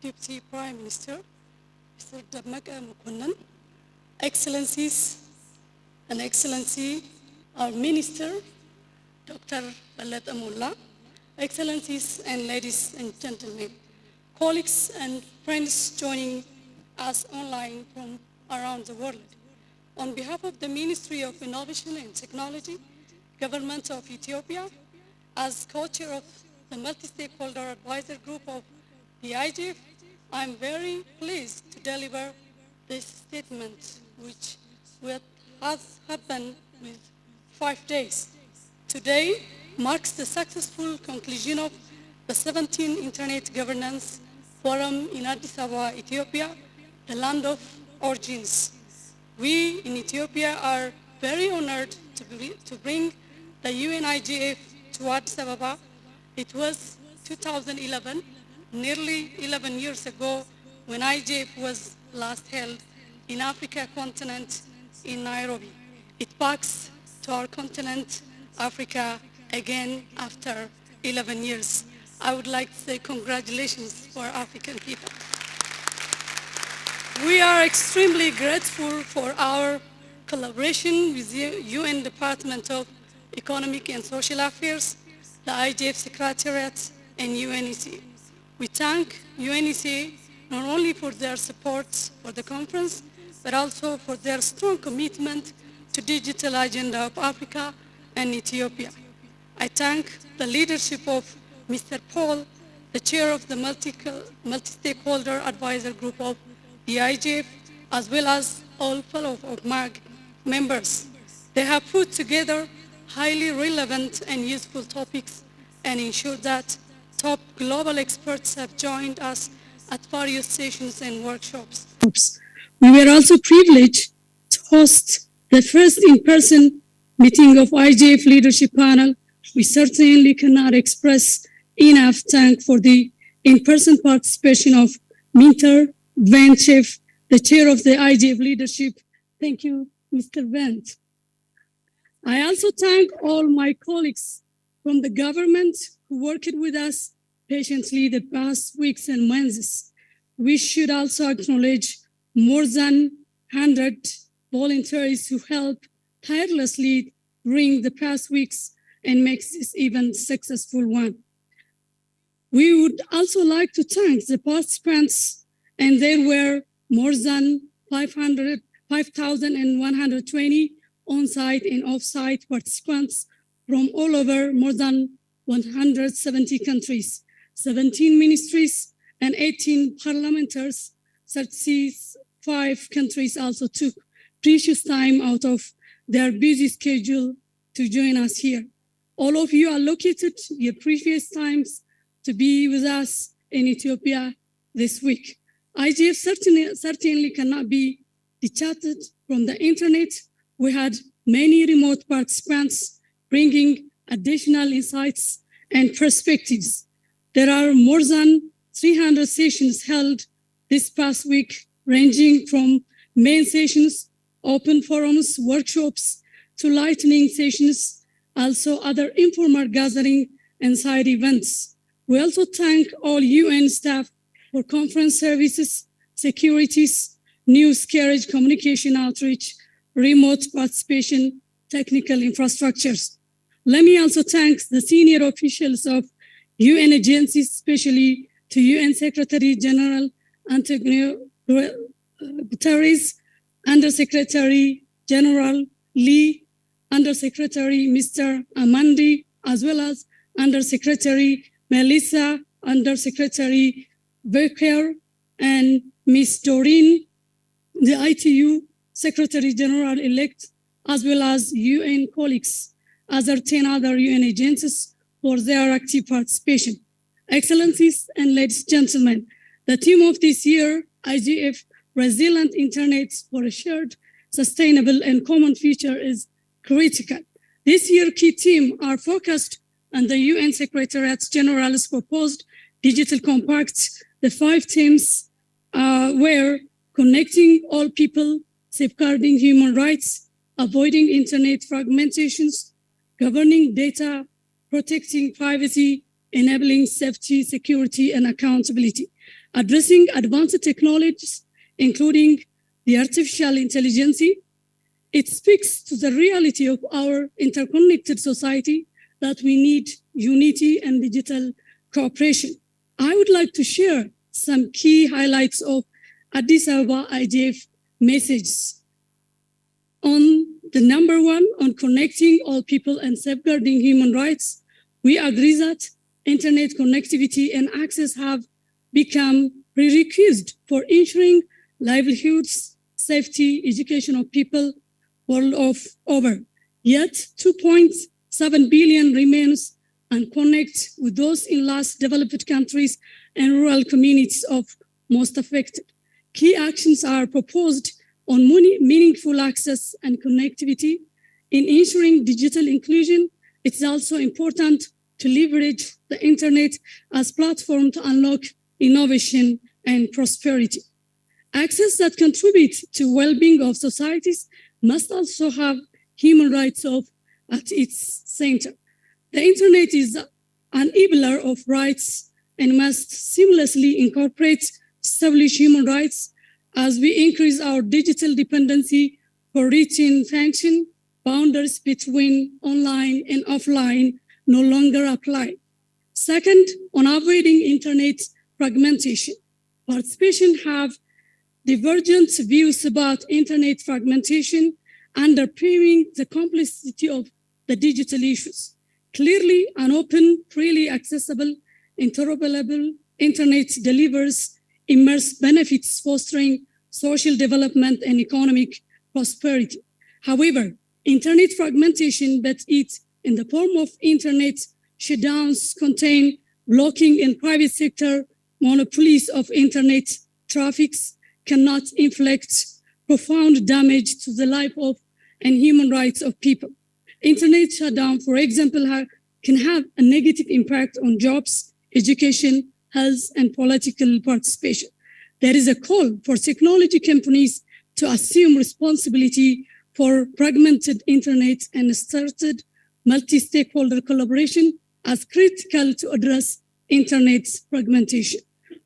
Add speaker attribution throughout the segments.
Speaker 1: Deputy Prime Minister, Mr. Dammaqaa Mokonnon, Excellencies and Excellency, our Minister, Dr. Ballat Amulla, Excellencies and ladies and gentlemen, colleagues and friends joining us online from around the world. On behalf of the Ministry of Innovation and Technology, Government of Ethiopia, as co-chair of the Multi-Stakeholder Advisor Group of the IGF, I'm very pleased to deliver this statement, which has happened with 5 days. Today marks the successful conclusion of the 17th Internet Governance Forum in Addis Ababa, Ethiopia, the land of origins. We in Ethiopia are very honored to bring the UNIGF to Addis Ababa. It was 2011, nearly 11 years ago, when IGF was last held in Africa continent in Nairobi. It backs to our continent, Africa, again after 11 years. I would like to say congratulations for African people. We are extremely grateful for our collaboration with the UN Department of Economic and Social Affairs, the IGF Secretariat, and UNECE. We thank UNECE not only for their support for the conference, but also for their strong commitment to digital agenda of Africa and Ethiopia. I thank the leadership of Mr. Paul, the chair of the Multi-Stakeholder Advisor Group of the IGF, as well as all fellow of MAG members. They have put together highly relevant and useful topics and ensured that top global experts have joined us at various sessions and workshops. We were also privileged to host the first in-person meeting of IGF leadership panel. We certainly cannot express enough thanks for the in-person participation of Minter Vanchev, the chair of the IGF leadership. Thank you, Mr. Vent. I also thank all my colleagues from the government who worked with us patiently the past weeks and months. We should also acknowledge more than 100 volunteers who helped tirelessly during the past weeks and makes this event successful one. We would also like to thank the participants, and there were more than 5,120 on-site and off-site participants from all over more than 170 countries, 17 ministries, and 18 parliamentarians. 35 countries also took precious time out of their busy schedule to join us here. All of you allocated your previous times to be with us in Ethiopia this week. IGF certainly cannot be detached from the internet. We had many remote participants bringing additional insights and perspectives. There are more than 300 sessions held this past week, ranging from main sessions, open forums, workshops, to lightning sessions, also other informal gathering and side events. We also thank all UN staff for conference services, securities, news carriage, communication outreach, remote participation, technical infrastructures. Let me also thank the senior officials of UN agencies, especially to UN Secretary General Antonio Guterres, Undersecretary General Lee, Undersecretary Mr. Amandi, as well as Undersecretary Melissa, Undersecretary Becker, and Ms. Doreen, the ITU Secretary General-elect, as well as UN colleagues, other 10 other UN agencies for their active participation. Excellencies and ladies and gentlemen, the theme of this year, IGF Resilient Internet for a Shared, Sustainable and Common Future, is critical. This year's key themes are focused on the UN Secretariat General's proposed Digital Compact. The 5 themes were connecting all people, safeguarding human rights, avoiding internet fragmentations, governing data, protecting privacy, enabling safety, security, and accountability. addressing advanced technologies, including the artificial intelligence. It speaks to the reality of our interconnected society that we need unity and digital cooperation. I would like to share some key highlights of Addis Ababa IGF messages. On the number one, on connecting all people and safeguarding human rights, we agree that internet connectivity and access have become prerequisite for ensuring livelihoods, safety, education of people world over. Yet 2.7 billion remains unconnected, with those in less developed countries and rural communities of most affected. Key actions are proposed on meaningful access and connectivity. In ensuring digital inclusion, it's also important to leverage the internet as a platform to unlock innovation and prosperity. Access that contributes to well-being of societies must also have human rights at its center. The internet is an enabler of rights and must seamlessly incorporate established human rights. As we increase our digital dependency for routine function, boundaries between online and offline no longer apply. Second, on avoiding internet fragmentation. Participants have divergent views about internet fragmentation, underpinning the complexity of the digital issues. Clearly, an open, freely accessible, interoperable internet delivers immense benefits, fostering social development and economic prosperity. However, internet fragmentation, but it in the form of internet shutdowns, contain blocking and private sector monopolies of internet traffics, cannot inflict profound damage to the life of and human rights of people. Internet shutdown, for example, can have a negative impact on jobs, education, health, and political participation. There is a call for technology companies to assume responsibility for fragmented internet and started multi-stakeholder collaboration as critical to address internet fragmentation.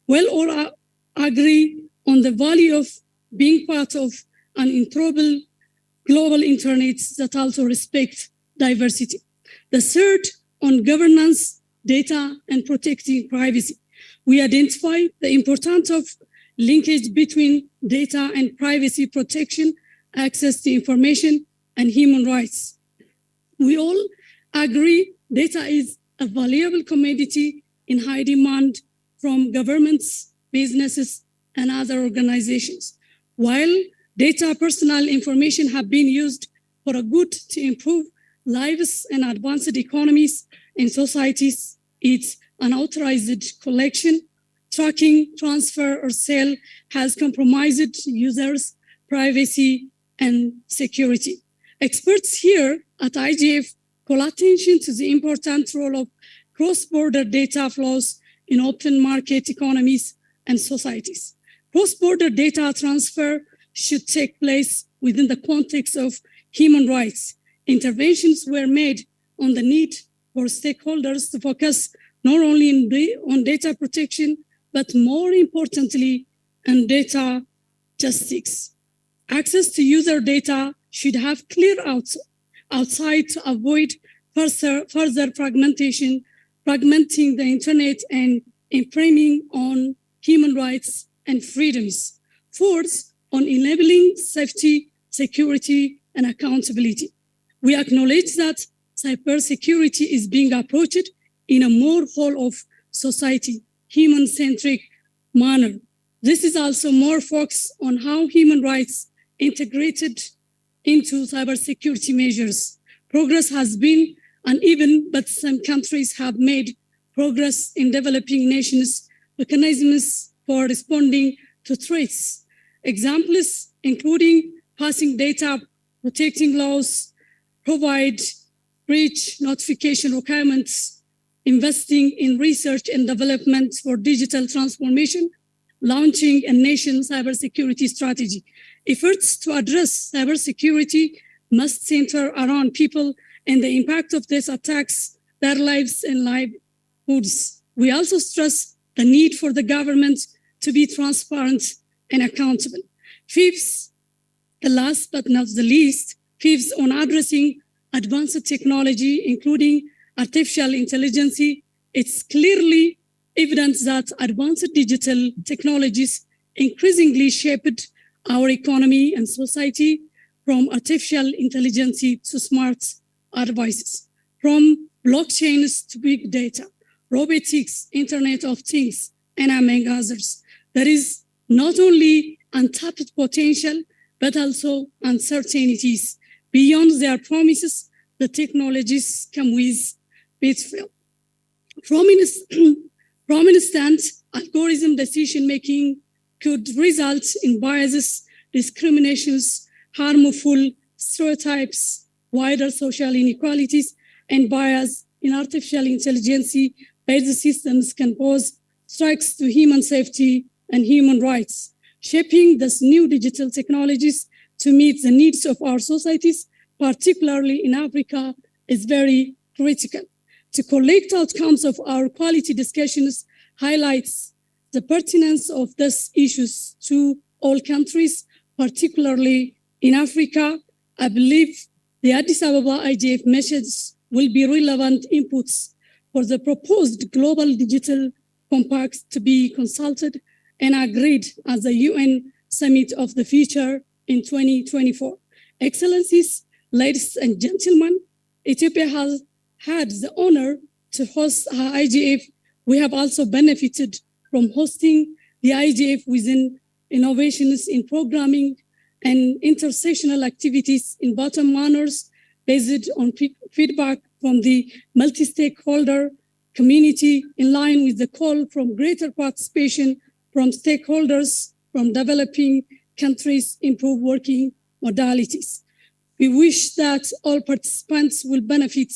Speaker 1: Well, all agree on the value of being part of an interoperable global internet that also respects diversity. The third, on governance, data, and protecting privacy. We identify the importance of linkage between data and privacy protection, access to information, and human rights. We all agree data is a valuable commodity in high demand from governments, businesses, and other organizations. While personal information have been used for a good to improve lives and advanced economies in societies, its unauthorized collection, tracking, transfer, or sale has compromised users' privacy and security. Experts here at IGF call attention to the important role of cross-border data flows in open market economies and societies. Cross-border data transfer should take place within the context of human rights. Interventions were made on the need for stakeholders to focus not only on data protection, but more importantly, on data justice. Access to user data should have clear outside to avoid further fragmenting the internet and impinging on human rights and freedoms. Fourth, on enabling safety, security, and accountability. We acknowledge that cybersecurity is being approached in a more whole of society, human-centric manner. This is also more focused on how human rights integrated into cybersecurity measures. Progress has been uneven, but some countries have made progress in developing nations' mechanisms for responding to threats. Examples including passing data protecting laws, provide breach notification requirements, investing in research and development for digital transformation, launching a nation cybersecurity strategy. Efforts to address cybersecurity must center around people and the impact of these attacks, their lives and livelihoods. We also stress the need for the government to be transparent and accountable. Fifth, the last but not the least, fifth, on addressing advanced technology, including artificial intelligence, it's clearly evident that advanced digital technologies increasingly shaped our economy and society, from artificial intelligence to smart devices, from blockchains to big data, robotics, Internet of Things, and among others. There is not only untapped potential, but also uncertainties. Beyond their promises, the technologies come with pitfalls. From instance, algorithm decision-making could result in biases, discriminations, harmful stereotypes, wider social inequalities, and bias in artificial intelligence-based systems can pose threats to human safety and human rights. Shaping these new digital technologies to meet the needs of our societies, particularly in Africa, is very critical. To collect outcomes of our quality discussions highlights the pertinence of these issues to all countries, particularly in Africa. I believe the Addis Ababa IGF message will be relevant inputs for the proposed global digital compact to be consulted and agreed at the UN Summit of the Future in 2024. Excellencies, ladies and gentlemen, Ethiopia has had the honor to host our IGF. We have also benefited from hosting the IGF within innovations in programming and intersectional activities in bottom manners based on feedback from the multi-stakeholder community, in line with the call from greater participation from stakeholders from developing countries, improve working modalities. We wish that all participants will benefit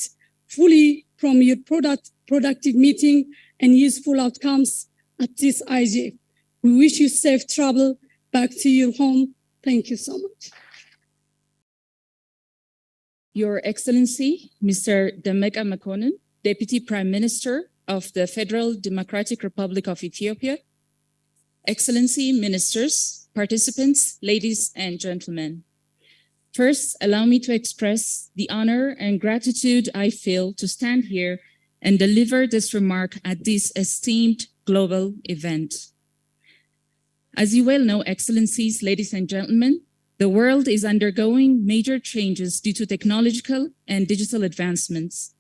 Speaker 1: fully from your productive meeting and useful outcomes at this IGF. We wish you safe travel back to your home. Thank you so much.
Speaker 2: Your Excellency, Mr. Demeke Mekonnen, Deputy Prime Minister of the Federal Democratic Republic of Ethiopia, Excellency, Ministers, participants, ladies and gentlemen. First, allow me to express the honor and gratitude I feel to stand here and deliver this remark at this esteemed global event. As you well know, Excellencies, ladies and gentlemen, the world is undergoing major changes due to technological and digital advancements.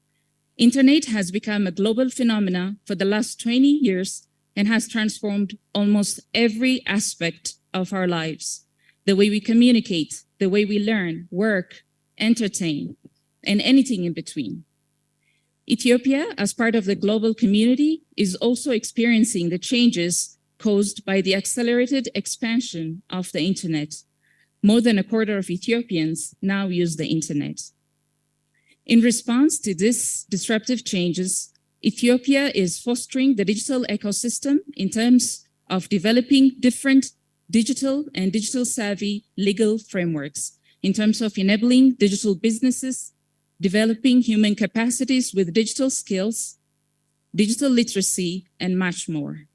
Speaker 2: Internet has become a global phenomenon for the last 20 years and has transformed almost every aspect of our lives. The way we communicate, the way we learn, work, entertain, and anything in between. Ethiopia, as part of the global community, is also experiencing the changes caused by the accelerated expansion of the internet. More than a quarter of Ethiopians now use the internet. In response to these disruptive changes, Ethiopia is fostering the digital ecosystem in terms of developing different digital and digital savvy legal frameworks, in terms of enabling digital businesses, developing human capacities with digital skills, digital literacy, and much more.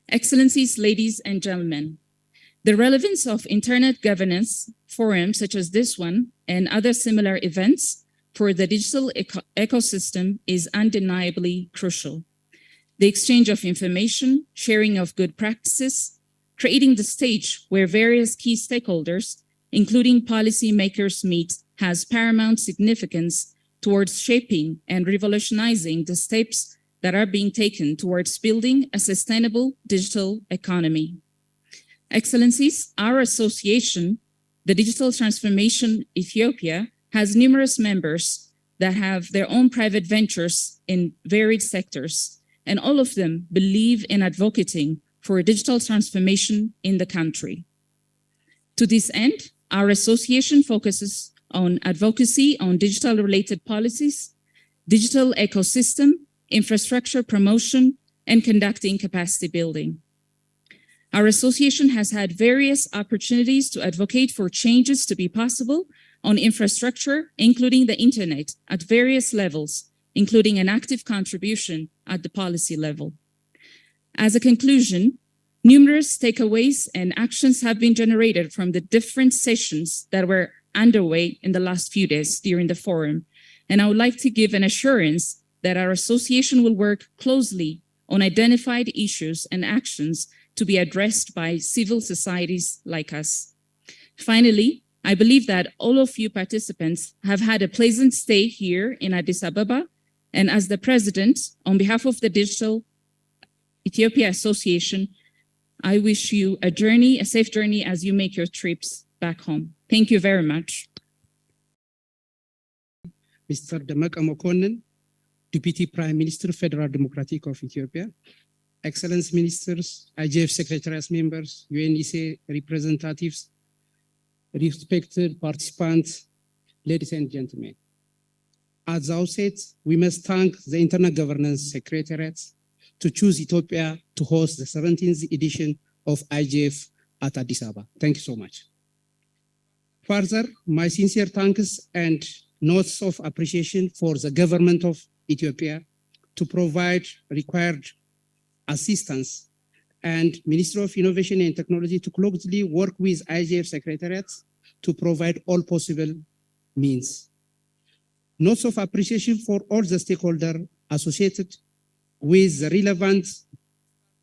Speaker 2: Excellencies, ladies and gentlemen, the relevance of internet governance forums such as this one and other similar events for the digital ecosystem is undeniably crucial. The exchange of information, sharing of good practices, creating the stage where various key stakeholders, including policymakers, meet has paramount significance towards shaping and revolutionizing the steps that are being taken towards building a sustainable digital economy. Excellencies, our association, the Digital Transformation Ethiopia, has numerous members that have their own private ventures in varied sectors, and all of them believe in advocating for digital transformation in the country. To this end, our association focuses on advocacy on digital-related policies, digital ecosystem, infrastructure promotion, and conducting capacity building. Our association has had various opportunities to advocate for changes to be possible on infrastructure, including the internet, at various levels, including an active contribution at the policy level. As a conclusion, Numerous takeaways and actions have been generated from the different sessions that were underway in the last few days during the forum. And I would like to give an assurance that our association will work closely on identified issues and actions to be addressed by civil societies like us. Finally, I believe that all of you participants have had a pleasant stay here in Addis Ababa. And as the president, on behalf of the Digital Ethiopia Association, I wish you a safe journey as you make your trips back home. Thank you very much.
Speaker 3: Mr. Demeke Mekonnen, Deputy Prime Minister, Federal Democratic of Ethiopia, Excellence Ministers, IGF Secretariat members, UNECE representatives, respected participants, ladies and gentlemen. At the outset, we must thank the Internal Governance Secretariat to choose Ethiopia to host the 17th edition of IGF at Addis Ababa. Thank you so much. Further, my sincere thanks and notes of appreciation for the government of Ethiopia to provide required assistance, and Ministry of Innovation and Technology to closely work with IGF secretariats to provide all possible means. Notes of appreciation for all the stakeholders associated with the relevant,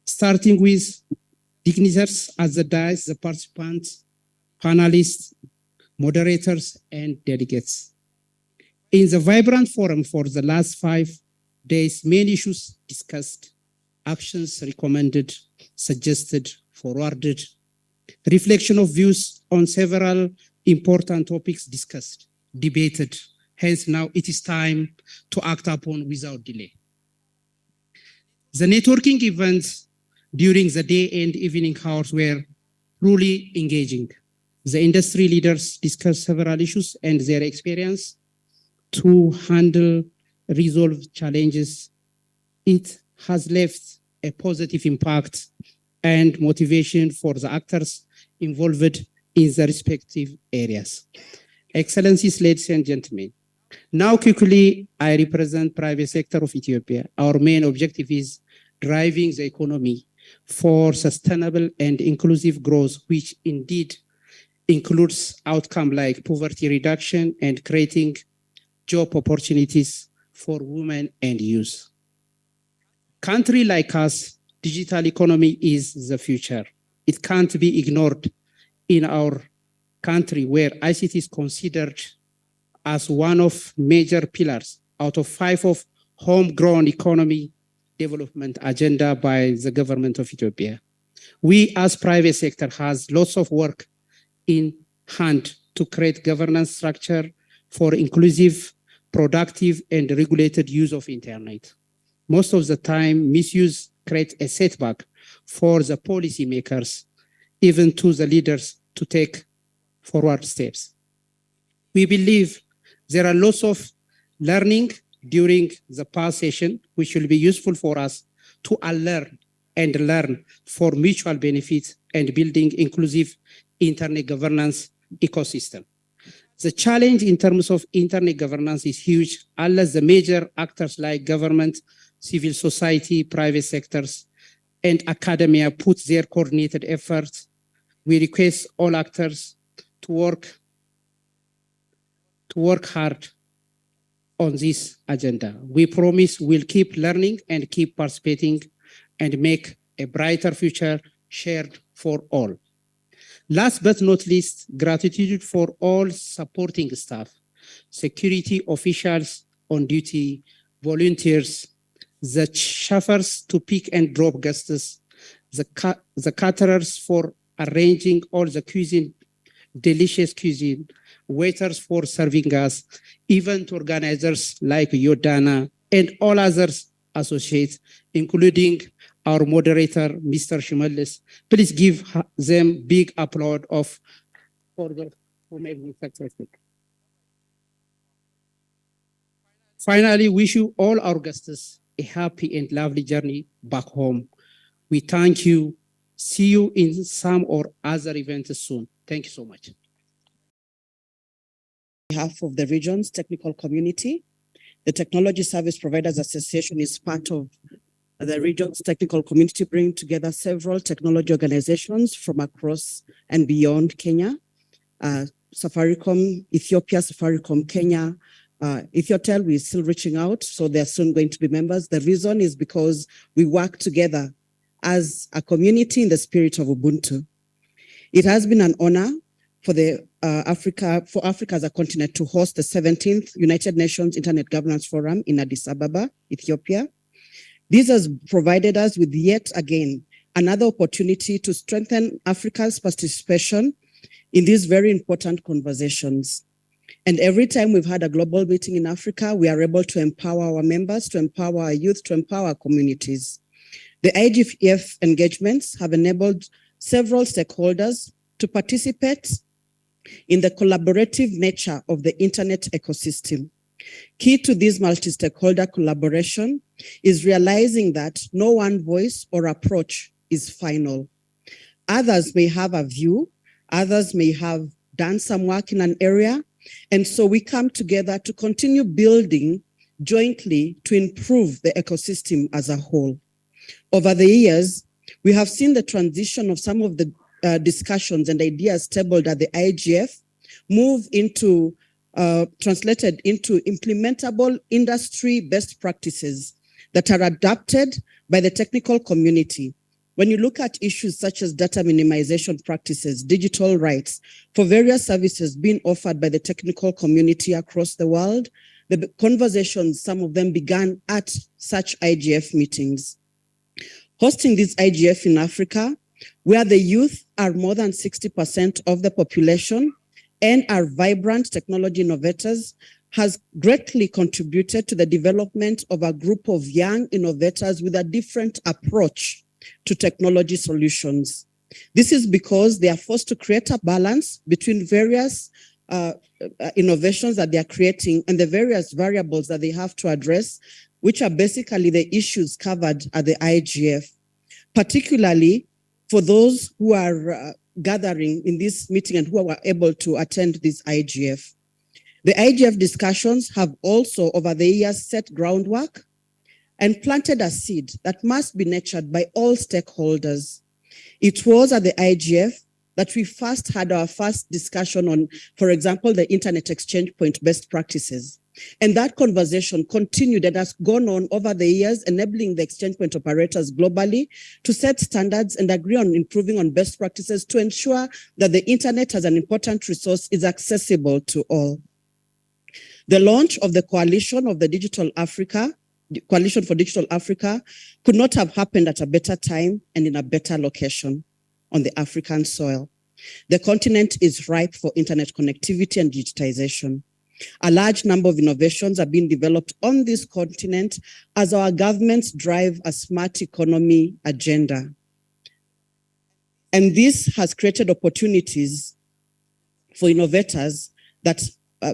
Speaker 3: starting with dignitaries at the dais, the participants, panelists, moderators, and delegates. In the vibrant forum for the last 5 days, many issues discussed, actions recommended, suggested, forwarded, reflection of views on several important topics discussed, debated. Hence, now it is time to act upon without delay. The networking events during the day and evening hours were truly engaging. The industry leaders discussed several issues and their experience to handle, resolve challenges. It has left a positive impact and motivation for the actors involved in the respective areas. Excellencies, ladies and gentlemen, now quickly I represent private sector of Ethiopia. Our main objective is driving the economy for sustainable and inclusive growth, which indeed includes outcomes like poverty reduction and creating job opportunities for women and youth. Country like us, digital economy is the future. It can't be ignored in our country where ICT is considered as one of major pillars out of 5 of homegrown economy development agenda by the government of Ethiopia. We as private sector has lots of work in hand to create governance structure for inclusive, productive, and regulated use of internet. Most of the time, misuse creates a setback for the policymakers, even to the leaders, to take forward steps. We believe there are lots of learning during the past session, which will be useful for us to unlearn and learn for mutual benefit and building inclusive internet governance ecosystem. The challenge in terms of internet governance is huge unless the major actors like government, civil society, private sectors, and academia put their coordinated efforts. We request all actors to work hard on this agenda. We promise we'll keep learning and keep participating and make a brighter future shared for all. Last but not least, gratitude for all supporting staff, security officials on duty, volunteers, the chauffeurs to pick and drop guests, the caterers for arranging all the cuisine, delicious cuisine, waiters for serving us, event organizers like Yodana, and all others associates, including our moderator, Mr. Shimelis. Please give them big applaud for making it successful. Finally, wish you all our guests a happy and lovely journey back home. We thank you. See you in some or other events soon. Thank you so much.
Speaker 4: On behalf of the region's technical community, the Technology Service Providers Association is part of The region's technical community bring together several technology organizations from across and beyond Kenya. Safaricom, Ethiopia, Safaricom, Kenya, Ethiotel, we're still reaching out, so they're soon going to be members. The reason is because we work together as a community in the spirit of Ubuntu. It has been an honor for Africa as a continent to host the 17th United Nations Internet Governance Forum in Addis Ababa, Ethiopia. This has provided us with yet again another opportunity to strengthen Africa's participation in these very important conversations. And every time we've had a global meeting in Africa, we are able to empower our members, to empower our youth, to empower our communities. The IGF engagements have enabled several stakeholders to participate in the collaborative nature of the internet ecosystem. Key to this multi-stakeholder collaboration is realizing that no one voice or approach is final. Others may have a view, others may have done some work in an area, and so we come together to continue building jointly to improve the ecosystem as a whole. Over the years, we have seen the transition of some of the discussions and ideas tabled at the IGF move into, translated into implementable industry best practices that are adapted by the technical community. When you look at issues such as data minimization practices, digital rights for various services being offered by the technical community across the world, the conversations, some of them began at such IGF meetings. Hosting this IGF in Africa, where the youth are more than 60% of the population and are vibrant technology innovators, has greatly contributed to the development of a group of young innovators with a different approach to technology solutions. This is because they are forced to create a balance between various innovations that they are creating and the various variables that they have to address, which are basically the issues covered at the IGF, particularly for those who are gathering in this meeting and who are able to attend this IGF. The IGF discussions have also over the years set groundwork and planted a seed that must be nurtured by all stakeholders. It was at the IGF that we first had our first discussion on, for example, the Internet Exchange Point best practices. And that conversation continued and has gone on over the years, enabling the exchange point operators globally to set standards and agree on improving on best practices to ensure that the internet as an important resource is accessible to all. The launch of the Coalition for Digital Africa could not have happened at a better time and in a better location on the African soil. The continent is ripe for internet connectivity and digitization. A large number of innovations are being developed on this continent as our governments drive a smart economy agenda. And this has created opportunities for innovators that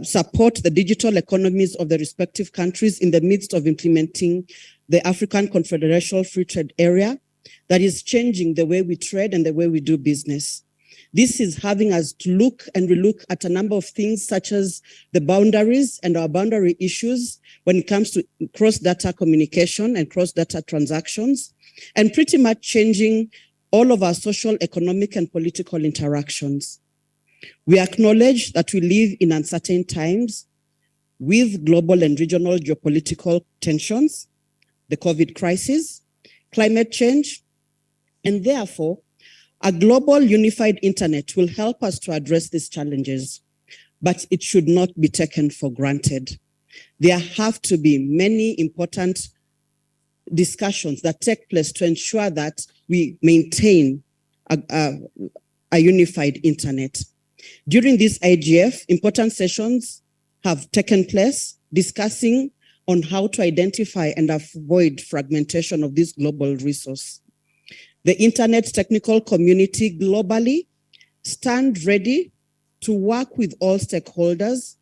Speaker 4: support the digital economies of the respective countries in the midst of implementing the African Confederation Free Trade Area that is changing the way we trade and the way we do business. This is having us to look and relook at a number of things such as the boundaries and our boundary issues when it comes to cross-data communication and cross-data transactions, and pretty much changing all of our social, economic, and political interactions. We acknowledge that we live in uncertain times with global and regional geopolitical tensions, the COVID crisis, climate change, and therefore, a global unified internet will help us to address these challenges, but it should not be taken for granted. There have to be many important discussions that take place to ensure that we maintain a unified internet. During this IGF, important sessions have taken place discussing on how to identify and avoid fragmentation of this global resource. The internet technical community globally stand ready to work with all stakeholders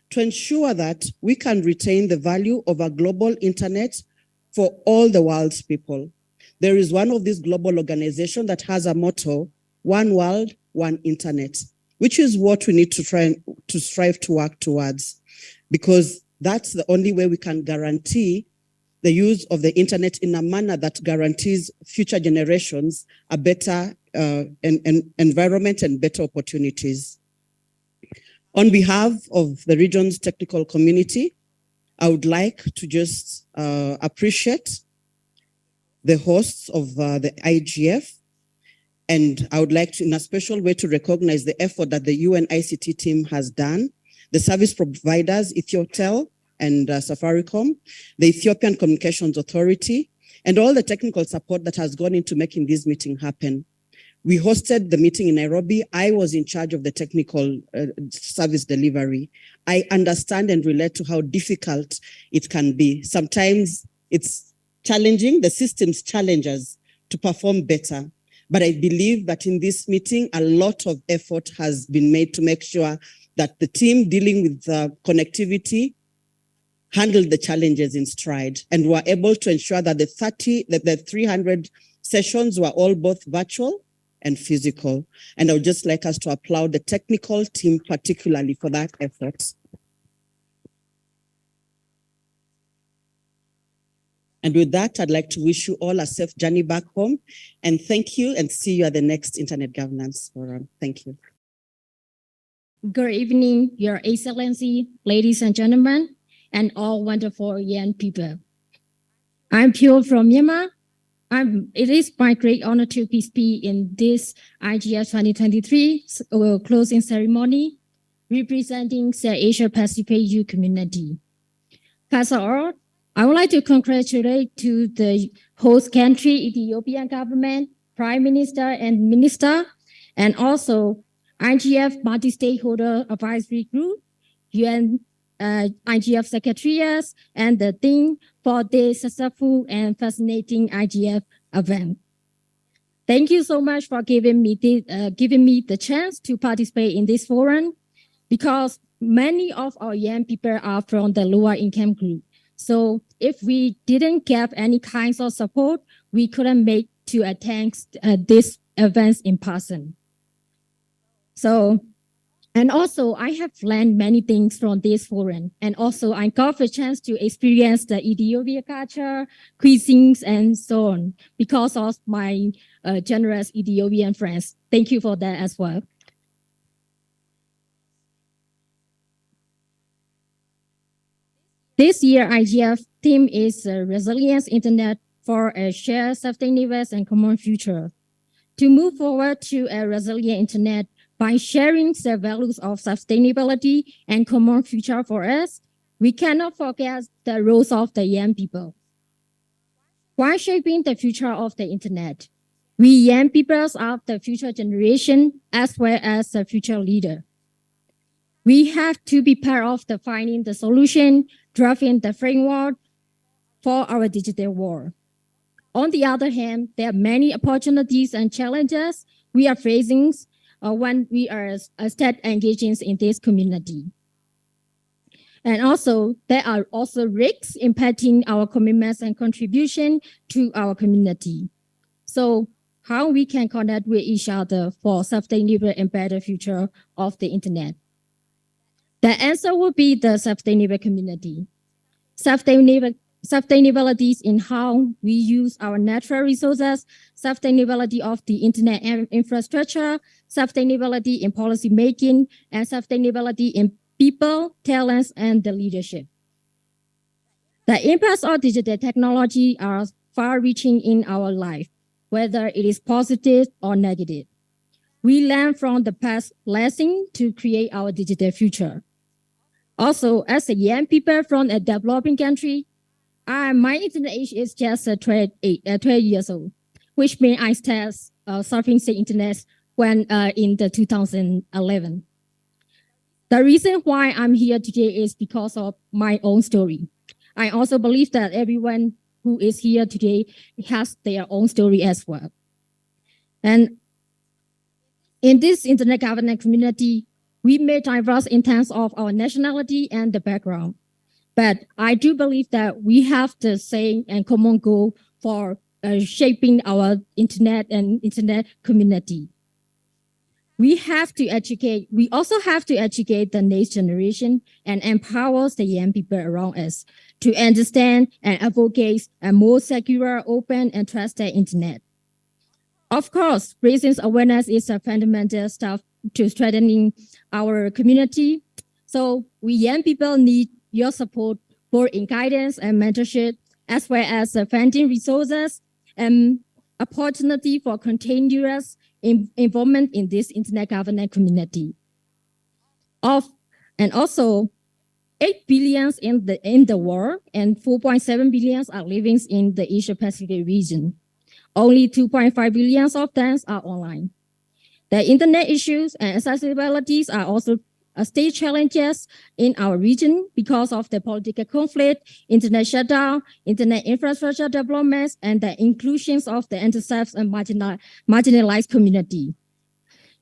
Speaker 4: to ensure that we can retain the value of a global internet for all the world's people. There is one of these global organizations that has a motto, one world, one internet, which is what we need to try to strive to work towards, because that's the only way we can guarantee the use of the internet in a manner that guarantees future generations a better environment and better opportunities. On behalf of the region's technical community, I would like to just appreciate the hosts of the IGF, and I would like to, in a special way, to recognize the effort that the UN ICT team has done, the service providers, Ethiotel and Safaricom, the Ethiopian Communications Authority, and all the technical support that has gone into making this meeting happen. We hosted the meeting in Nairobi. I was in charge of the technical service delivery. I understand and relate to how difficult it can be. Sometimes it's challenging, the systems challenge us to perform better. But I believe that in this meeting, a lot of effort has been made to make sure that the team dealing with connectivity handled the challenges in stride and were able to ensure that the 300 sessions were all both virtual and physical. And I would just like us to applaud the technical team particularly for that effort. And with that, I'd like to wish you all a safe journey back home. And thank you, and see you at the next Internet Governance Forum. Thank you.
Speaker 5: Good evening, Your Excellency, ladies and gentlemen, and all wonderful young people. I'm Pyo from Myanmar. It is my great honor to speak in this IGF 2023 closing ceremony, representing the Asia Pacific youth community. First of all, I would like to congratulate to the host country, Ethiopian government, Prime Minister and Minister, and also IGF multi-stakeholder advisory group, UN IGF secretariats, and the team for this successful and fascinating IGF event. Thank you so much for giving me the chance to participate in this forum, because many of our young people are from the lower income group. So if we didn't get any kinds of support, we couldn't make to attend this events in person. So, and also I have learned many things from this forum. And also I got the chance to experience the Ethiopian culture, cuisines, and so on, because of my generous Ethiopian friends. Thank you for that as well. This year, IGF theme is Resilience Internet for a Shared, Sustainable, and Common Future. To move forward to a resilient Internet by sharing the values of sustainability and common future for us, we cannot forget the roles of the young people. While shaping the future of the Internet, we young people are the future generation as well as the future leader. We have to be part of the finding the solution, drafting the framework for our digital world. On the other hand, there are many opportunities and challenges we are facing when we are start engaging in this community. And also, there are also risks impacting our commitments and contribution to our community. So how we can connect with each other for sustainable and better future of the Internet? The answer will be the sustainable community. Sustainability in how we use our natural resources, sustainability of the Internet infrastructure, sustainability in policy making, and sustainability in people, talents, and the leadership. The impacts of digital technology are far-reaching in our life, whether it is positive or negative. We learn from the past lesson to create our digital future. Also, as a young people from a developing country, my internet age is just 12 years old, which means I started surfing the internet when in the 2011. The reason why I'm here today is because of my own story. I also believe that everyone who is here today has their own story as well. And in this internet governance community, we may diverse in terms of our nationality and the background. But I do believe that we have the same and common goal for shaping our internet and internet community. We also have to educate the next generation and empower the young people around us to understand and advocate a more secure, open, and trusted internet. Of course, raising awareness is a fundamental step to strengthening our community. So we young people need your support for guidance and mentorship, as well as funding resources and opportunity for continuous involvement in this internet governance community. And also 8 billions in the world and 4.7 billions are living in the Asia Pacific region. Only 2.5 billions of them are online. The internet issues and accessibilities are also state challenges in our region because of the political conflict, internet shutdown, internet infrastructure developments, and the inclusions of the intercepts and marginalized community.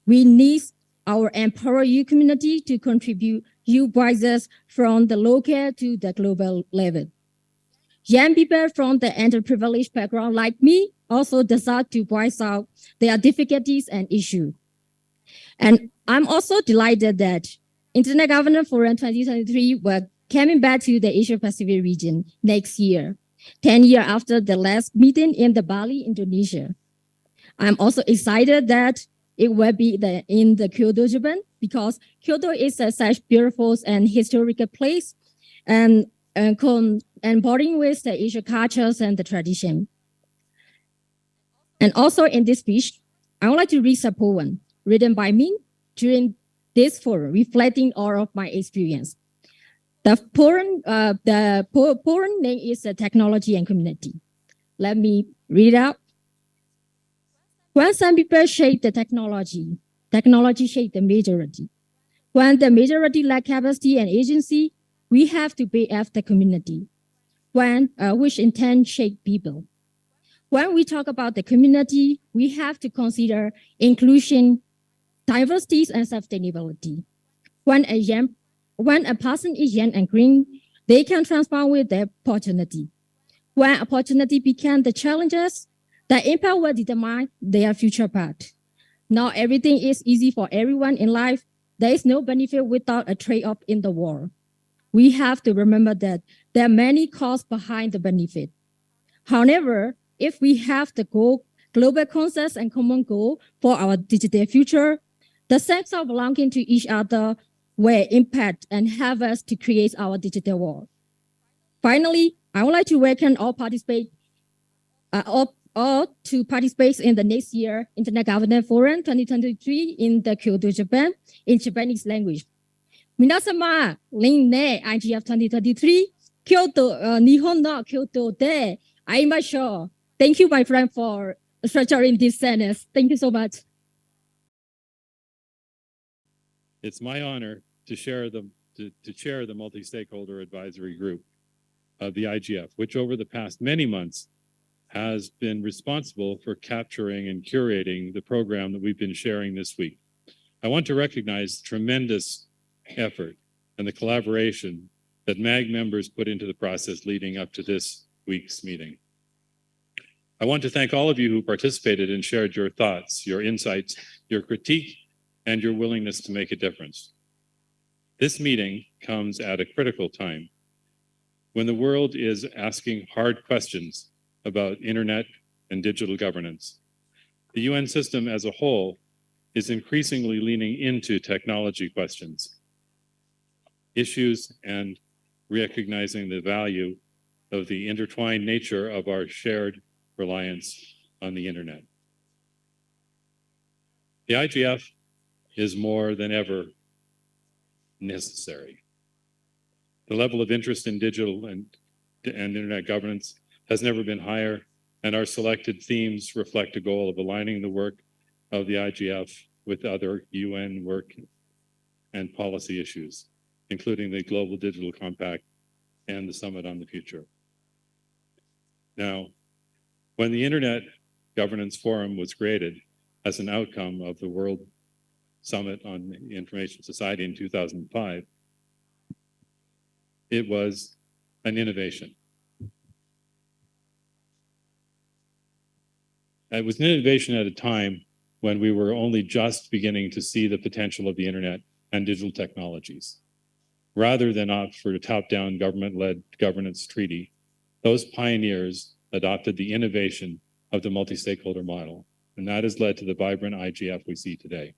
Speaker 5: We need our empowered youth community to contribute youth voices from the local to the global level. Young people from the underprivileged background like me also desire to voice out their difficulties and issues. And I'm also delighted that Internet Governance Forum 2023 will coming back to the Asia Pacific region next year, 10 years after the last meeting in the Bali, Indonesia. I'm also excited that it will be in the Kyoto, Japan, because Kyoto is such beautiful and historical place and boarding with the Asian cultures and the tradition. And also in this speech, I would like to read a poem written by me during this forum, reflecting all of my experience. The poem name is Technology and Community. Let me read it out. When some people shape the technology, technology shape the majority. When the majority lack capacity and agency, we have to pay off the community. When which intent shape people. When we talk about the community, we have to consider inclusion, diversity, and sustainability. When a person is young and green, they can transform with their opportunity. When opportunity become the challenges, the impact will determine their future path. Not everything is easy for everyone in life. There is no benefit without a trade-off in the world. We have to remember that there are many costs behind the benefit. However, if we have the global consensus and common goal for our digital future, the sense of belonging to each other will impact and help us to create our digital world. Finally, I would like to welcome all to participate in the next year Internet Governance Forum 2023 in the Kyoto, Japan, in Japanese language. 皆様、来年 IGF 2023 Kyoto 日本の京都で会いましょう。Thank you, my friend, for structuring this sentence. Thank you so much.
Speaker 6: It's my honor to chair the multi-stakeholder advisory group of the IGF, which over the past many months has been responsible for capturing and curating the program that we've been sharing this week. I want to recognize tremendous effort and the collaboration that MAG members put into the process leading up to this week's meeting. I want to thank all of you who participated and shared your thoughts, your insights, your critique, and your willingness to make a difference. This meeting comes at a critical time when the world is asking hard questions about internet and digital governance. The UN system as a whole is increasingly leaning into technology questions, issues, and recognizing the value of the intertwined nature of our shared reliance on the internet. The IGF is more than ever necessary. The level of interest in digital and internet governance has never been higher, and our selected themes reflect a goal of aligning the work of the IGF with other UN work and policy issues, including the Global Digital Compact and the Summit on the Future. Now, when the Internet Governance Forum was created as an outcome of the World Summit on Information Society in 2005, it was an innovation. It was an innovation at a time when we were only just beginning to see the potential of the internet and digital technologies. Rather than opt for a top-down government-led governance treaty, those pioneers adopted the innovation of the multi-stakeholder model, and that has led to the vibrant IGF we see today.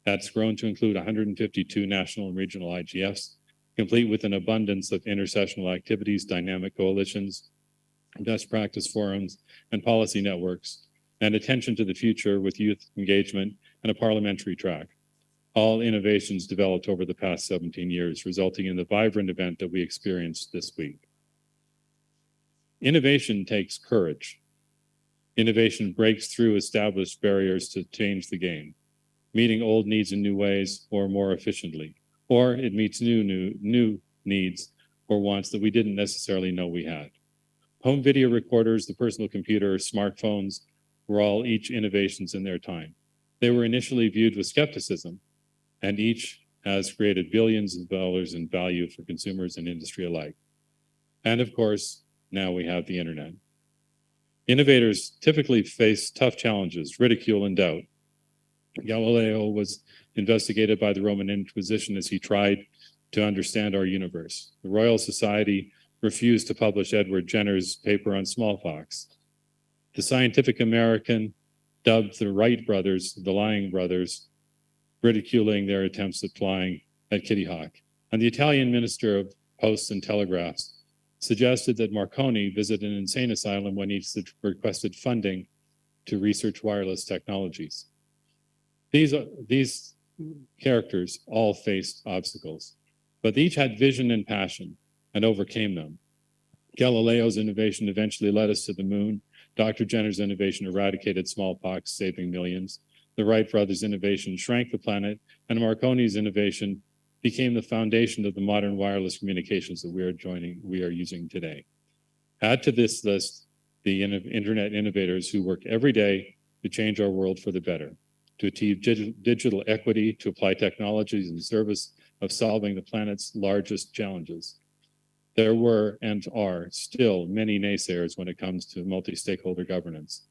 Speaker 6: That's grown to include 152 national and regional IGFs, complete with an abundance of intersessional activities, dynamic coalitions, best practice forums, and policy networks, and attention to the future with youth engagement and a parliamentary track. All innovations developed over the past 17 years, resulting in the vibrant event that we experienced this week. Innovation takes courage. Innovation breaks through established barriers to change the game, meeting old needs in new ways or more efficiently, or it meets new needs or wants that we didn't necessarily know we had. Home video recorders, the personal computer, smartphones were all each innovations in their time. They were initially viewed with skepticism, and each has created billions of dollars in value for consumers and industry alike. And of course, now we have the internet. Innovators typically face tough challenges, ridicule, and doubt. Galileo was investigated by the Roman Inquisition as he tried to understand our universe. The Royal Society refused to publish Edward Jenner's paper on smallpox. The Scientific American dubbed the Wright brothers the lying brothers, ridiculing their attempts at flying at Kitty Hawk. And the Italian Minister of Posts and Telegraphs suggested that Marconi visit an insane asylum when he requested funding to research wireless technologies. These characters all faced obstacles, but each had vision and passion and overcame them. Galileo's innovation eventually led us to the moon. Dr. Jenner's innovation eradicated smallpox, saving millions. The Wright brothers' innovation shrank the planet, and Marconi's innovation became the foundation of the modern wireless communications that we are using today. Add to this list the internet innovators who work every day to change our world for the better, to achieve digital equity, to apply technologies in service of solving the planet's largest challenges. There were and are still many naysayers when it comes to multi-stakeholder governance.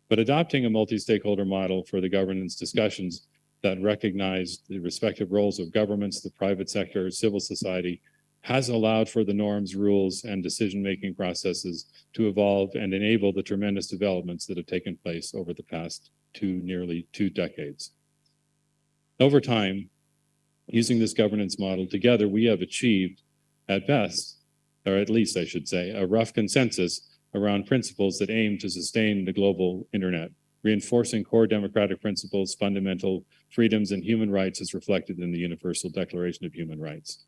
Speaker 6: But adopting a multi-stakeholder model for the governance discussions that recognize the respective roles of governments, the private sector, civil society, has allowed for the norms, rules, and decision-making processes to evolve and enable the tremendous developments that have taken place over the past nearly two decades. Over time, using this governance model together, we have achieved, at best, or at least I should say, a rough consensus around principles that aim to sustain the global internet, reinforcing core democratic principles, fundamental freedoms, and human rights as reflected in the Universal Declaration of Human Rights.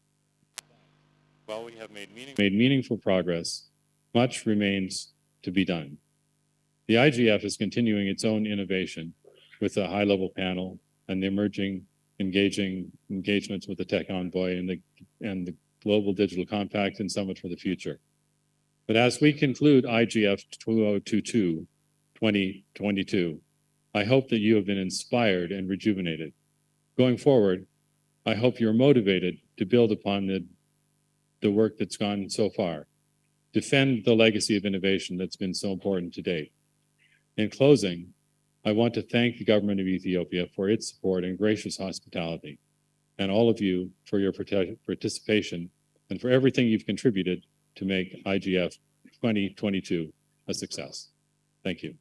Speaker 6: While we have made meaningful progress, much remains to be done. The IGF is continuing its own innovation with a high-level panel and the emerging engagements with the Tech Envoy and the Global Digital Compact and Summit for the Future. But as we conclude IGF 2022, 2022, I hope that you have been inspired and rejuvenated. Going forward, I hope you're motivated to build upon the work that's gone so far, defend the legacy of innovation that's been so important to date. In closing, I want to thank the government of Ethiopia for its support and gracious hospitality, and all of you for your participation and for everything you've contributed to make IGF 2022 a success. Thank you.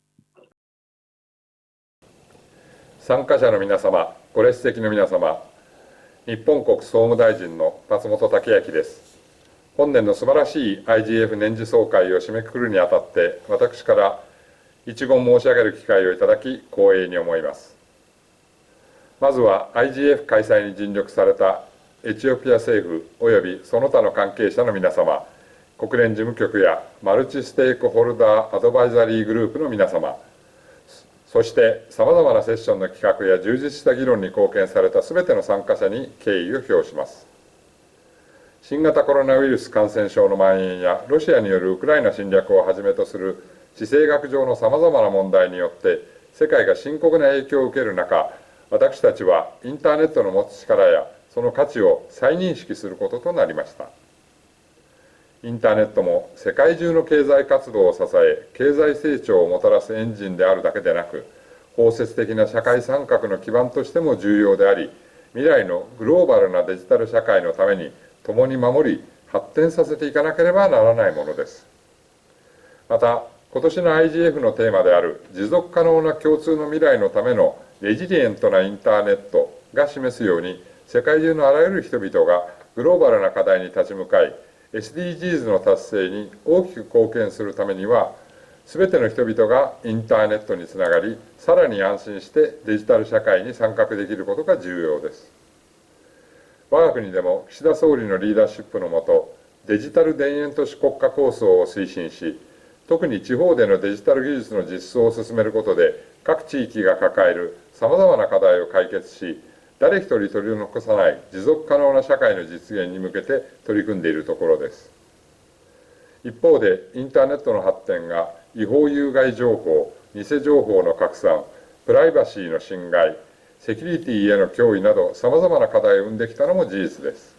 Speaker 7: 参加者の皆様、ご列席の皆様、日本国総務大臣の松本剛明です。本年の素晴らしい IGF 年次総会を締めくくるにあたって、私から一言申し上げる機会をいただき、光栄に思います。まずは IGF 開催に尽力されたエチオピア政府及びその他の関係者の皆様、国連事務局やマルチステークホルダーアドバイザリーグループの皆様、そしてさまざまなセッションの企画や充実した議論に貢献されたすべての参加者に敬意を表します。新型コロナウイルス感染症の蔓延やロシアによるウクライナ侵略をはじめとする地政学上のさまざまな問題によって世界が深刻な影響を受ける中、私たちはインターネットの持つ力やその価値を再認識することとなりました。インターネットも世界中の経済活動を支え、経済成長をもたらすエンジンであるだけでなく、包摂的な社会参画の基盤としても重要であり、未来のグローバルなデジタル社会のために共に守り、発展させていかなければならないものです。また、今年の IGF のテーマである持続可能な共通の未来のためのレジリエントなインターネットが示すように、世界中のあらゆる人々がグローバルな課題に立ち向かい、SDGs の達成に大きく貢献するためには、すべての人々がインターネットにつながり、さらに安心してデジタル社会に参画できることが重要です。我が国でも岸田総理のリーダーシップのもと、デジタル田園都市国家構想を推進し、特に地方でのデジタル技術の実装を進めることで、各地域が抱えるさまざまな課題を解決し、誰一人取り残さない持続可能な社会の実現に向けて取り組んでいるところです。一方で、インターネットの発展が違法有害情報、偽情報の拡散、プライバシーの侵害、セキュリティへの脅威など、さまざまな課題を生んできたのも事実です。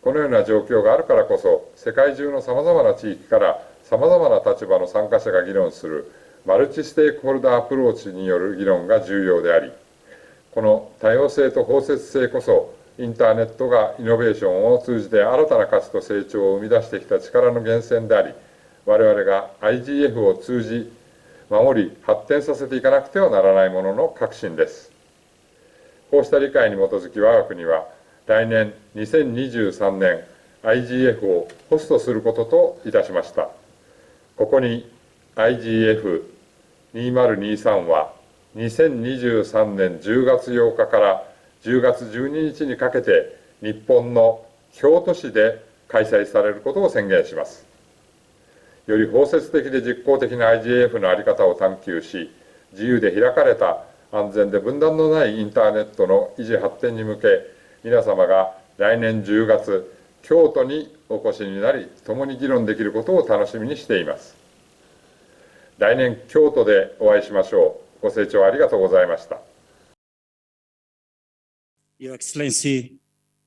Speaker 7: このような状況があるからこそ、世界中のさまざまな地域からさまざまな立場の参加者が議論するマルチステークホルダーアプローチによる議論が重要であり、この多様性と包摂性こそ、インターネットがイノベーションを通じて新たな価値と成長を生み出してきた力の源泉であり、我々が IGF を通じ、守り、発展させていかなくてはならないものの確信です。こうした理解に基づき我が国は、来年2023年 IGF をホストすることといたしました。ここに IGF2023 は2023年10月8日から10月12日にかけて日本の京都市で開催されることを宣言します。より包摂的で実効的な IGF の在り方を探求し、自由で開かれた安全で分断のないインターネットの維持発展に向け、皆様が来年10月、京都にお越しになり、共に議論できることを楽しみにしています。来年、京都でお会いしましょう。ご清聴ありがとうございました。
Speaker 8: Your Excellency,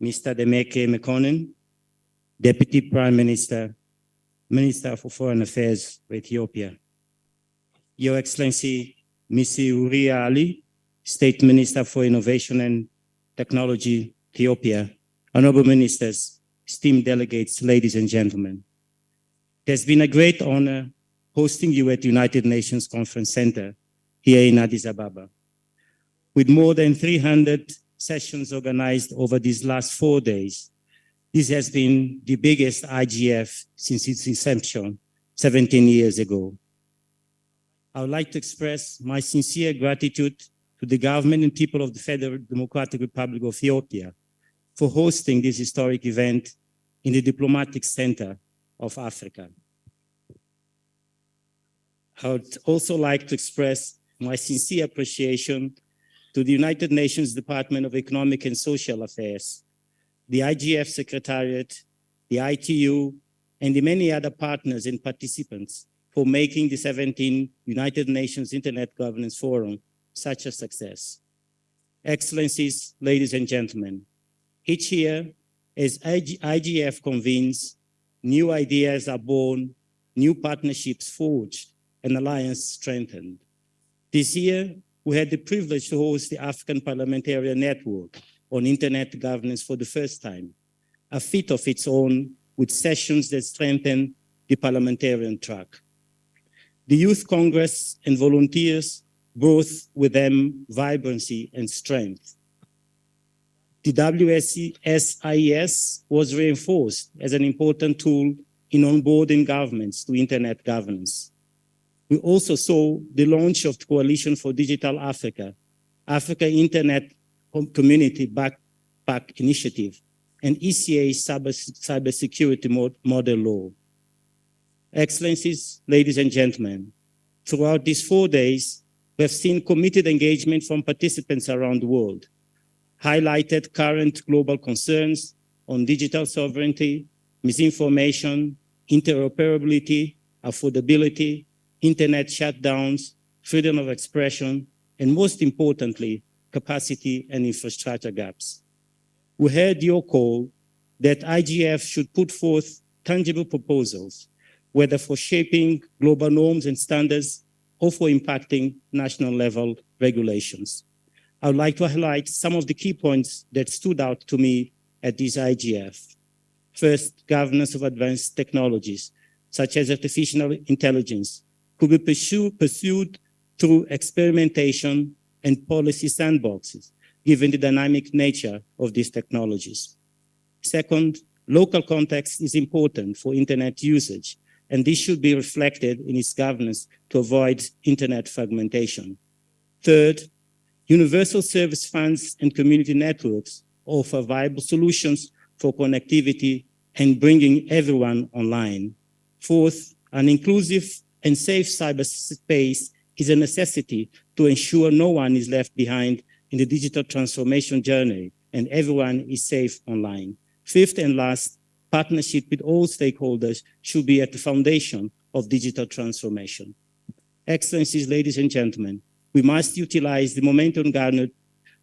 Speaker 8: Mr. Demeke Mekonnen, Deputy Prime Minister, Minister for Foreign Affairs of Ethiopia. Your Excellency, Missy Uriah Ali, State Minister for Innovation and Technology, Ethiopia. Honorable Ministers, esteemed delegates, ladies and gentlemen. It has been a great honor hosting you at the United Nations Conference Center here in Addis Ababa. With more than 300 sessions organized over these last 4 days, this has been the biggest IGF since its inception 17 years ago. I would like to express my sincere gratitude to the government and people of the Federal Democratic Republic of Ethiopia for hosting this historic event in the diplomatic center of Africa. I would also like to express my sincere appreciation to the United Nations Department of Economic and Social Affairs, the IGF Secretariat, the ITU, and the many other partners and participants for making the 17th United Nations Internet Governance Forum such a success. Excellencies, ladies and gentlemen, each year, as IGF convenes, new ideas are born, new partnerships forged, and alliance strengthened. This year, we had the privilege to host the African Parliamentarian Network on Internet governance for the first time, a feat of its own with sessions that strengthen the parliamentarian track. The Youth Congress and volunteers brought with them vibrancy and strength. The WSIS was reinforced as an important tool in onboarding governments to Internet governance. We also saw the launch of the Coalition for Digital Africa, Africa Internet Community Backpack Initiative, and ECA cybersecurity model law. Excellencies, ladies and gentlemen, throughout these 4 days, we have seen committed engagement from participants around the world, highlighted current global concerns on digital sovereignty, misinformation, interoperability, affordability, internet shutdowns, freedom of expression, and most importantly, capacity and infrastructure gaps. We heard your call that IGF should put forth tangible proposals, whether for shaping global norms and standards, or for impacting national level regulations. I would like to highlight some of the key points that stood out to me at this IGF. First, governance of advanced technologies, such as artificial intelligence, could be pursued through experimentation and policy sandboxes, given the dynamic nature of these technologies. Second, local context is important for internet usage, and this should be reflected in its governance to avoid internet fragmentation. Third, universal service funds and community networks offer viable solutions for connectivity and bringing everyone online. Fourth, an inclusive and safe cyberspace is a necessity to ensure no one is left behind in the digital transformation journey and everyone is safe online. Fifth and last, partnership with all stakeholders should be at the foundation of digital transformation. Excellencies, ladies and gentlemen, we must utilize the momentum garnered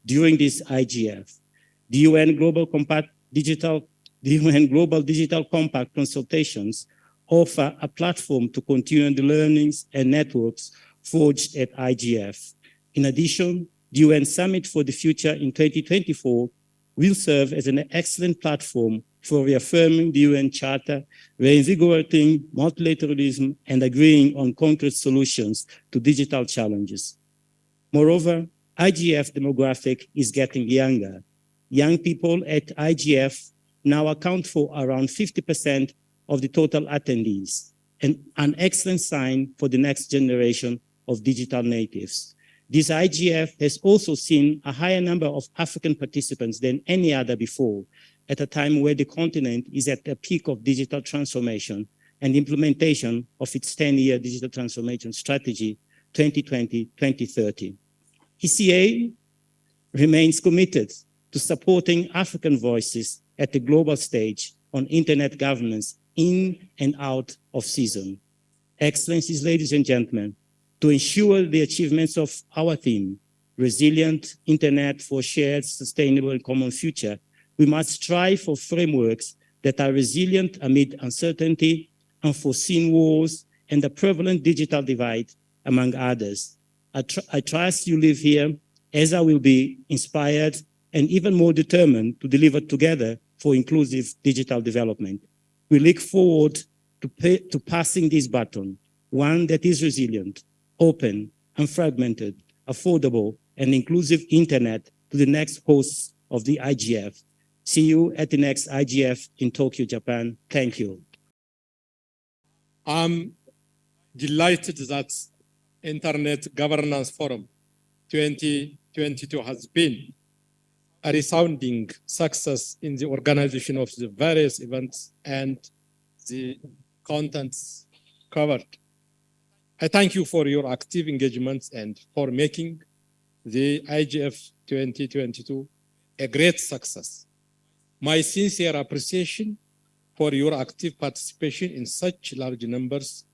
Speaker 8: during this IGF. The UN Global Digital Compact consultations offer a platform to continue the learnings and networks forged at IGF. In addition, the UN Summit for the Future in 2024 will serve as an excellent platform for reaffirming the UN Charter, reinvigorating multilateralism, and agreeing on concrete solutions to digital challenges. Moreover, IGF demographic is getting younger. Young people at IGF now account for around 50% of the total attendees, and an excellent sign for the next generation of digital natives. This IGF has also seen a higher number of African participants than any other before, at a time where the continent is at the peak of digital transformation and implementation of its 10-year digital transformation strategy, 2020-2030. ECA remains committed to supporting African voices at the global stage on internet governance in and out of season. Excellencies, ladies and gentlemen, to ensure the achievements of our theme, resilient internet for shared, sustainable, and common future, we must strive for frameworks that are resilient amid uncertainty, unforeseen wars, and the prevalent digital divide, among others. I trust you live here, as I will be, inspired and even more determined to deliver together for inclusive digital development. We look forward to passing this baton, one that is resilient, open, unfragmented, affordable, and inclusive internet to the next hosts of the IGF. See you at the next IGF in Tokyo, Japan. Thank you.
Speaker 9: I'm delighted that Internet Governance Forum 2022 has been a resounding success in the organization of the various events and the contents covered. I thank you for your active engagement and for making the IGF 2022 a great success. My sincere appreciation for your active participation in such large numbers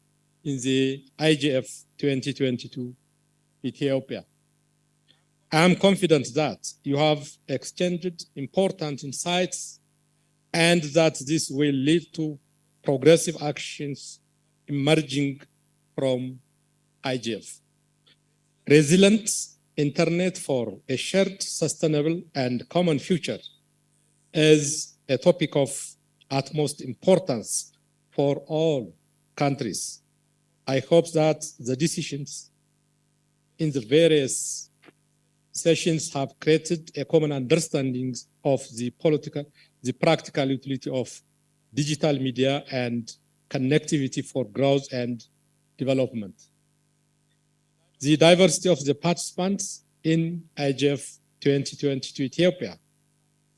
Speaker 9: in the IGF 2022 Ethiopia. I am confident that you have exchanged important insights and that this will lead to progressive actions emerging from IGF. Resilient internet for a shared, sustainable, and common future is a topic of utmost importance for all countries. I hope that the decisions in the various sessions have created a common understanding of the practical utility of digital media and connectivity for growth and development. The diversity of the participants in IGF 2022 Ethiopia,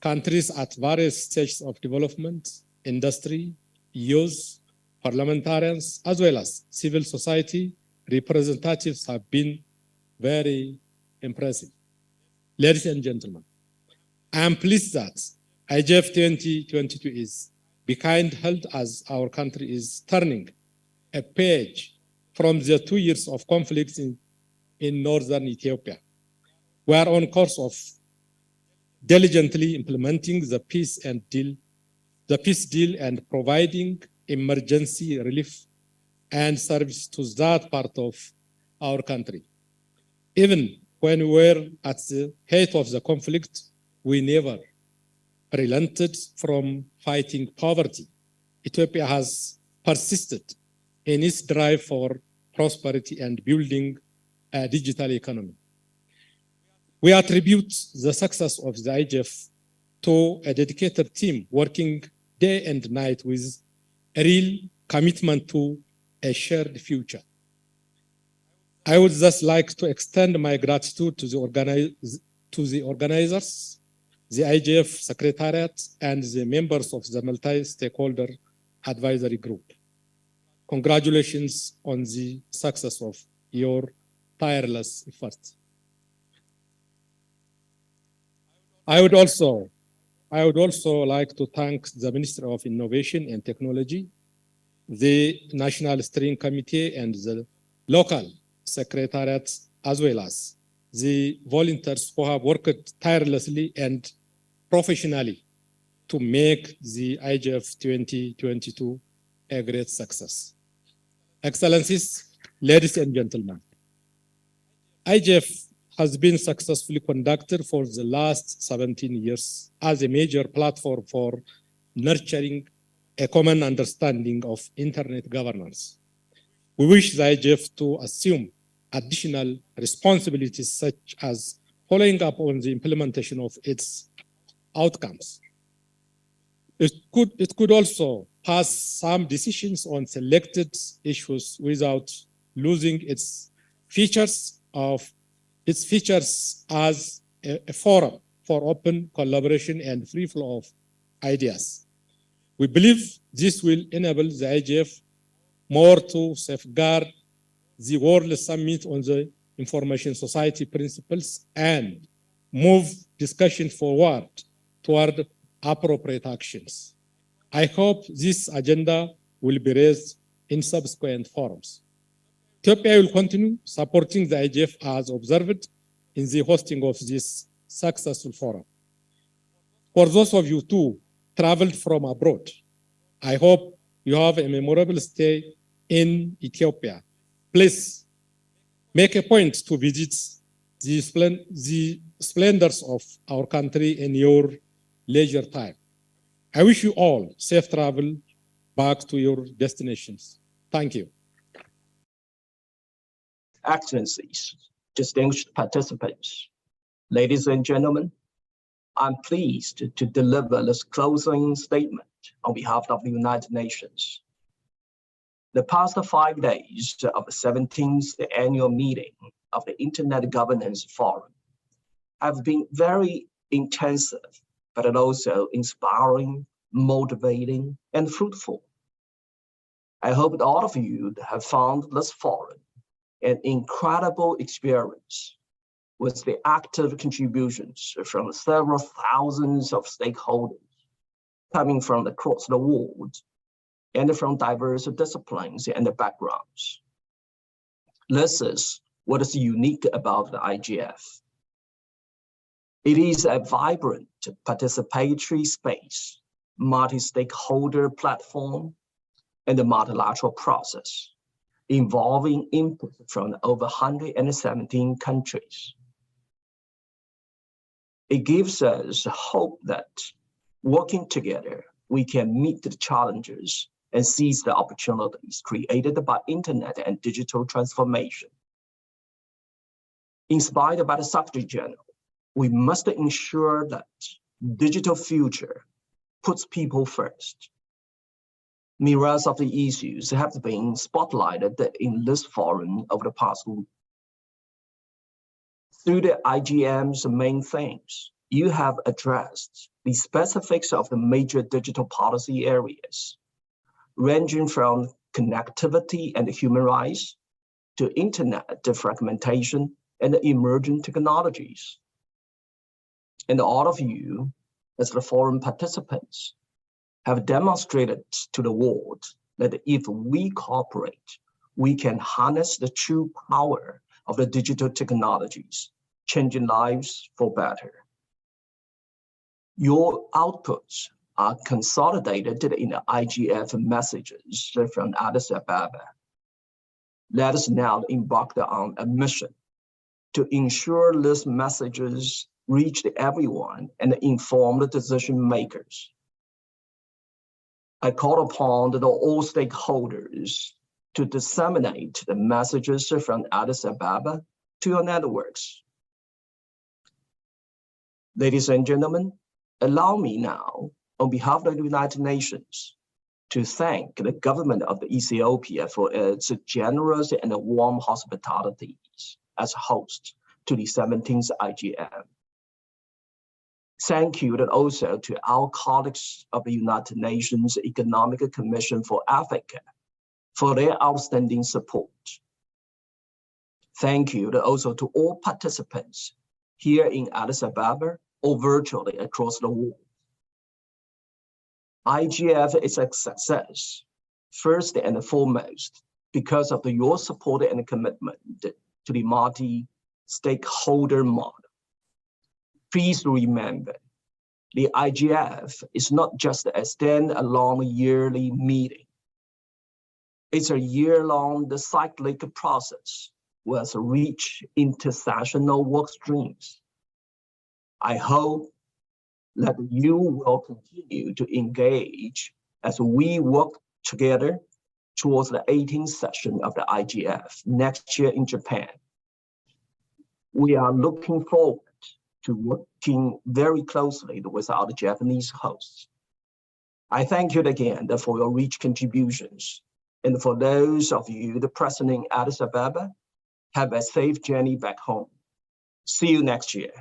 Speaker 9: countries at various stages of development, industry, youth, parliamentarians, as well as civil society representatives have been very impressive. Ladies and gentlemen, I am pleased that IGF 2022 is being held as our country is turning a page from the 2 years of conflicts in northern Ethiopia. We are on course of diligently implementing the peace deal and providing emergency relief and service to that part of our country. Even when we were at the height of the conflict, we never relented from fighting poverty. Ethiopia has persisted in its drive for prosperity and building a digital economy. We attribute the success of the IGF to a dedicated team working day and night with a real commitment to a shared future. I would just like to extend my gratitude to the organizers, the IGF Secretariat, and the members of the multi-stakeholder advisory group. Congratulations on the success of your tireless efforts. I would also like to thank the Ministry of Innovation and Technology, the National Steering Committee, and the local secretariats, as well as the volunteers who have worked tirelessly and professionally to make the IGF 2022 a great success. Excellencies, ladies and gentlemen, IGF has been successfully conducted for the last 17 years as a major platform for nurturing a common understanding of internet governance. We wish the IGF to assume additional responsibilities such as following up on the implementation of its outcomes. It could also pass some decisions on selected issues without losing its features as a forum for open collaboration and free flow of ideas. We believe this will enable the IGF more to safeguard the World Summit on the Information Society Principles and move discussion forward toward appropriate actions. I hope this agenda will be raised in subsequent forums. Ethiopia will continue supporting the IGF as observed in the hosting of this successful forum. For those of you who traveled from abroad, I hope you have a memorable stay in Ethiopia. Please make a point to visit the splendors of our country in your leisure time. I wish you all safe travel back to your destinations. Thank you.
Speaker 10: Excellencies, distinguished participants, ladies and gentlemen, I'm pleased to deliver this closing statement on behalf of the United Nations. The past 5 days of the 17th annual meeting of the Internet Governance Forum have been very intensive, but also inspiring, motivating, and fruitful. I hope that all of you have found this forum an incredible experience with the active contributions from several thousands of stakeholders coming from across the world and from diverse disciplines and backgrounds. This is what is unique about the IGF. It is a vibrant participatory space, multi-stakeholder platform, and a multilateral process involving input from over 117 countries. It gives us hope that working together, we can meet the challenges and seize the opportunities created by internet and digital transformation. Inspired by the Secretary General, we must ensure that digital future puts people first. Myriads of the issues have been spotlighted in this forum over the past week. Through the IGM's main themes, you have addressed the specifics of the major digital policy areas, ranging from connectivity and human rights to internet fragmentation and emerging technologies. And all of you, as the forum participants, have demonstrated to the world that if we cooperate, we can harness the true power of the digital technologies, changing lives for better. Your outputs are consolidated in the IGF messages from Addis Ababa. Let us now embark on a mission to ensure these messages reach everyone and inform the decision makers. I call upon all stakeholders to disseminate the messages from Addis Ababa to your networks. Ladies and gentlemen, allow me now, on behalf of the United Nations, to thank the government of Ethiopia for its generous and warm hospitality as host to the 17th IGF. Thank you also to our colleagues of the United Nations Economic Commission for Africa for their outstanding support. Thank you also to all participants here in Addis Ababa or virtually across the world. IGF is a success, first and foremost, because of your support and commitment to the multi-stakeholder model. Please remember, the IGF is not just a stand-alone yearly meeting. It's a year-long cyclic process with rich intersessional work streams. I hope that you will continue to engage as we work together towards the 18th session of the IGF next year in Japan. We are looking forward to working very closely with our Japanese hosts. I thank you again for your rich contributions. And for those of you present in Addis Ababa, have a safe journey back home. See you next year.